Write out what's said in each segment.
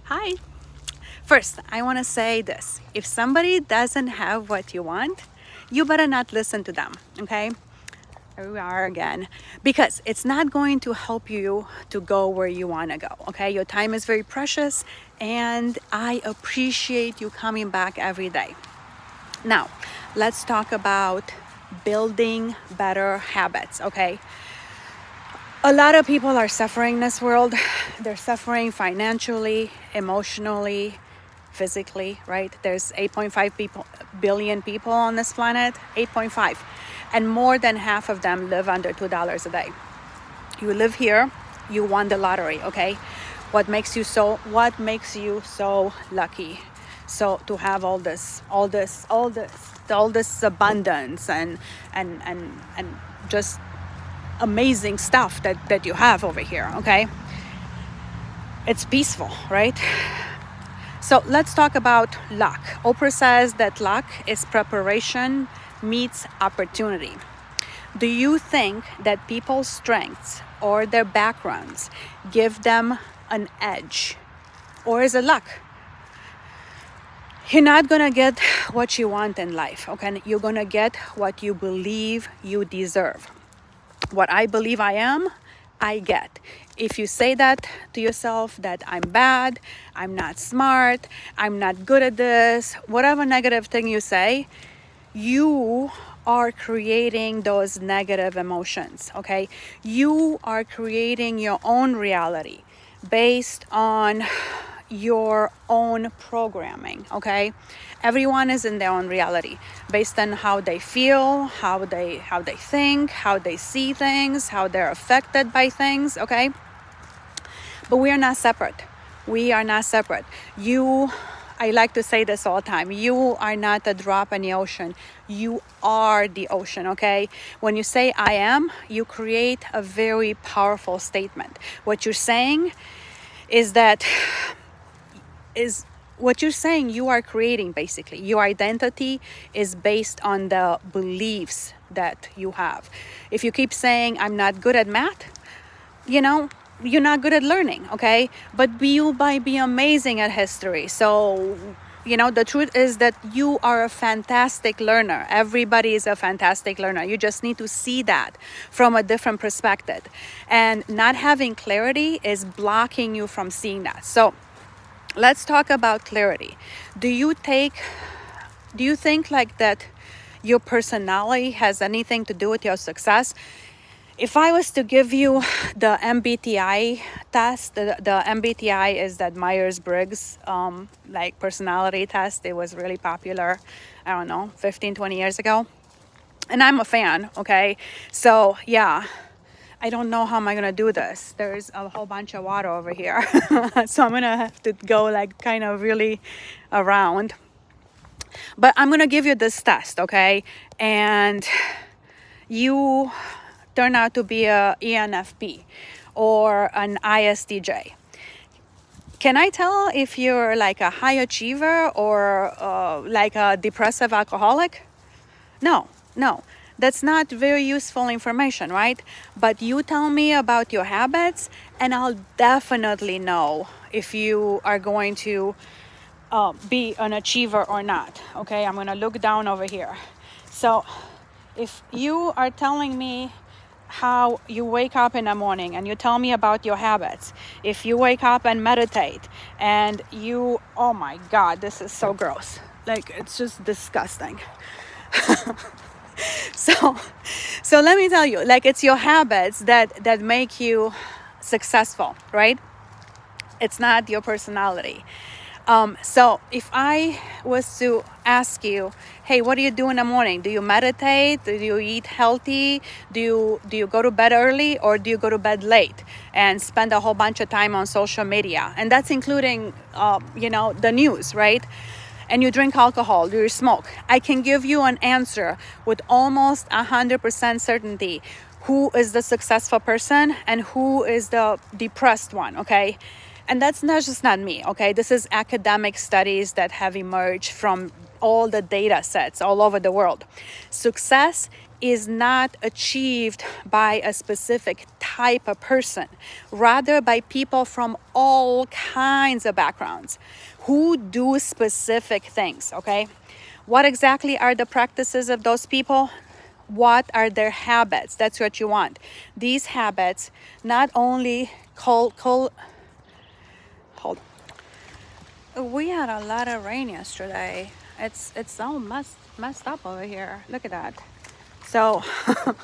Hi. First, I want to say this. If somebody doesn't have what you want, you better not listen to them, okay? Here we are again. Because it's not going to help you to go where you want to go, okay? Your time is very precious, and I appreciate you coming back every day. Now, let's talk about building better habits, okay? A lot of people are suffering in this world. They're suffering financially, emotionally, physically, right? There's 8.5 billion people on this planet, 8.5. And more than half of them live under $2 a day. You live here, you won the lottery, okay? What makes you so lucky? So to have all this abundance and just amazing stuff that you have over here, okay? It's peaceful, right? So let's talk about luck. Oprah says that luck is preparation meets opportunity. Do you think that people's strengths or their backgrounds give them an edge? Or is it luck? You're not gonna get what you want in life, okay? You're gonna get what you believe you deserve. What I believe I am, I get. If you say that to yourself, that I'm bad, I'm not smart, I'm not good at this, whatever negative thing you say, you are creating those negative emotions, okay? You are creating your own reality based on your own programming, okay? Everyone is in their own reality based on how they feel, how they think, how they see things, how they're affected by things, okay? But we are not separate. We are not separate. I like to say this all the time. You are not a drop in the ocean. You are the ocean, okay? When you say I am, you create a very powerful statement. What you're saying you are creating, basically. Your identity is based on the beliefs that you have. If you keep saying, I'm not good at math, you're not good at learning, okay? But you might be amazing at history. So, the truth is that you are a fantastic learner. Everybody is a fantastic learner. You just need to see that from a different perspective. And not having clarity is blocking you from seeing that. So, let's talk about clarity. Do you think like that your personality has anything to do with your success? If I was to give you the MBTI test, the MBTI is that Myers-Briggs personality test. It was really popular, 15, 20 years ago. And I'm a fan, okay? So, yeah. I don't know how am I going to do this. There's a whole bunch of water over here. So I'm going to have to go kind of really around. But I'm going to give you this test, okay? And you turn out to be a ENFP or an ISTJ. Can I tell if you're like a high achiever or like a depressive alcoholic? No. That's not very useful information, right? But you tell me about your habits and I'll definitely know if you are going to be an achiever or not. Okay, I'm going to look down over here. So if you are telling me how you wake up in the morning and you tell me about your habits, if you wake up and meditate and oh my God, this is so gross. It's just disgusting. So let me tell you, it's your habits that make you successful, right? It's not your personality. So if I was to ask you, hey, what do you do in the morning? Do you meditate? Do you eat healthy? Do you go to bed early or do you go to bed late and spend a whole bunch of time on social media? And that's including, the news, right? And you drink alcohol, do you smoke? I can give you an answer with almost 100% certainty who is the successful person and who is the depressed one, okay? And that's not me, okay? This is academic studies that have emerged from all the data sets all over the world. Success is not achieved by a specific type of person, rather by people from all kinds of backgrounds who do specific things, okay? What exactly are the practices of those people? What are their habits? That's what you want. These habits not only hold. We had a lot of rain yesterday. It's all messed up over here. Look at that. So, all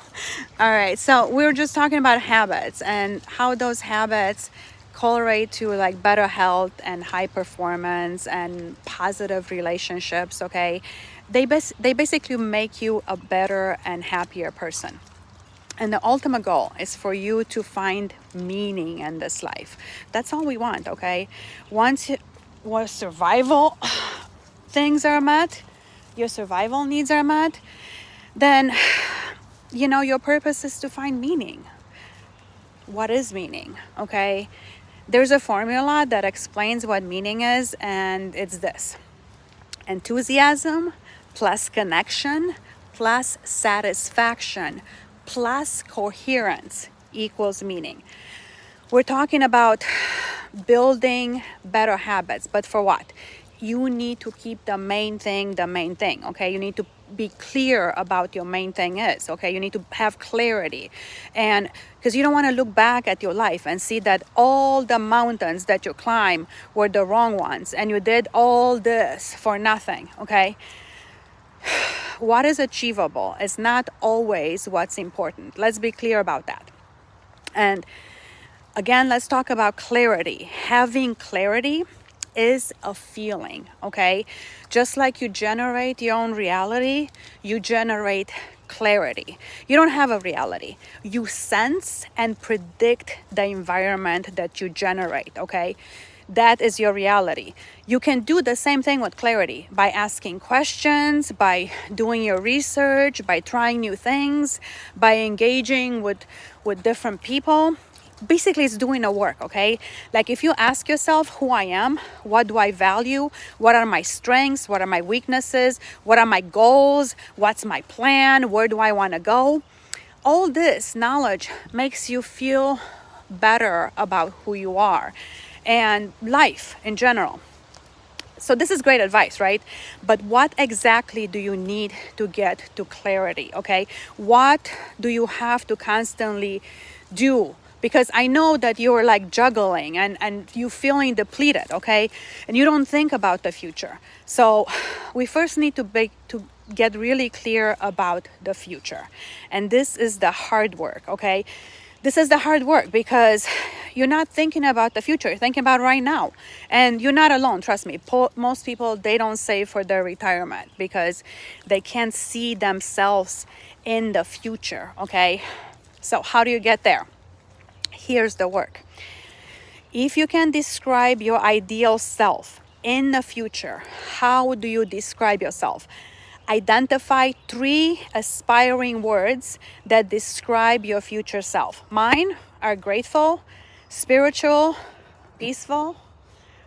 right. So we were just talking about habits and how those habits correlate to like better health and high performance and positive relationships. Okay, they basically make you a better and happier person. And the ultimate goal is for you to find meaning in this life. That's all we want. Okay, once survival things are met, your survival needs are met, then your purpose is to find meaning. What is meaning? Okay, there's a formula that explains what meaning is, and it's this: enthusiasm plus connection plus satisfaction plus coherence equals meaning. We're talking about building better habits, but for what? You need to keep the main thing, okay? You need to be clear about your main thing is, okay? You need to have clarity. And because you don't want to look back at your life and see that all the mountains that you climb were the wrong ones and you did all this for nothing, okay? What is achievable is not always what's important. Let's be clear about that. And again, let's talk about clarity. Having clarity is a feeling, okay? Just like you generate your own reality, you generate clarity. You don't have a reality. You sense and predict the environment that you generate, okay? That is your reality. You can do the same thing with clarity by asking questions, by doing your research, by trying new things, by engaging with different people. Basically, it's doing the work, okay? Like if you ask yourself who I am, what do I value, what are my strengths, what are my weaknesses, what are my goals, what's my plan, where do I want to go? All this knowledge makes you feel better about who you are and life in general. So this is great advice, right? But what exactly do you need to get to clarity, okay? What do you have to constantly do? Because I know that you're like juggling and you feeling depleted, okay? And you don't think about the future. So we first need to get really clear about the future. And this is the hard work, okay? This is the hard work because you're not thinking about the future. You're thinking about right now. And you're not alone, trust me. Most people, they don't save for their retirement because they can't see themselves in the future, okay? So how do you get there? Here's the work. If you can describe your ideal self in the future, how do you describe yourself? Identify 3 aspiring words that describe your future self. Mine are grateful, spiritual, peaceful,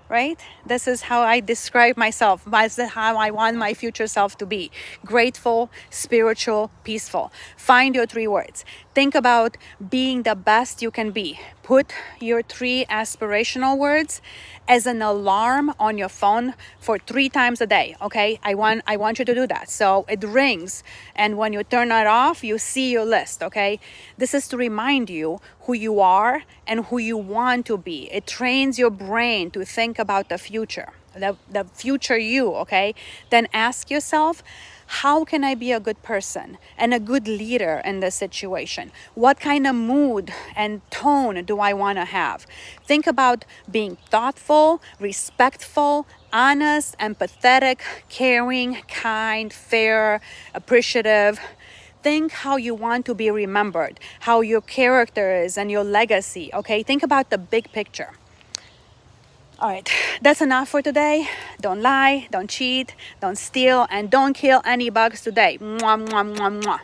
right? This is how I describe myself. This is how I want my future self to be. Grateful, spiritual, peaceful. Find your 3 words. Think about being the best you can be. Put your 3 aspirational words as an alarm on your phone for 3 times a day, okay? I want you to do that. So it rings, and when you turn it off, you see your list, okay? This is to remind you who you are and who you want to be. It trains your brain to think about the future, the future you, okay? Then ask yourself, how can I be a good person and a good leader in this situation? What kind of mood and tone do I want to have? Think about being thoughtful, respectful, honest, empathetic, caring, kind, fair, appreciative. Think how you want to be remembered, how your character is and your legacy, okay? Think about the big picture. All right, that's enough for today. Don't lie, don't cheat, don't steal, and don't kill any bugs today. Mwah, mwah, mwah, mwah.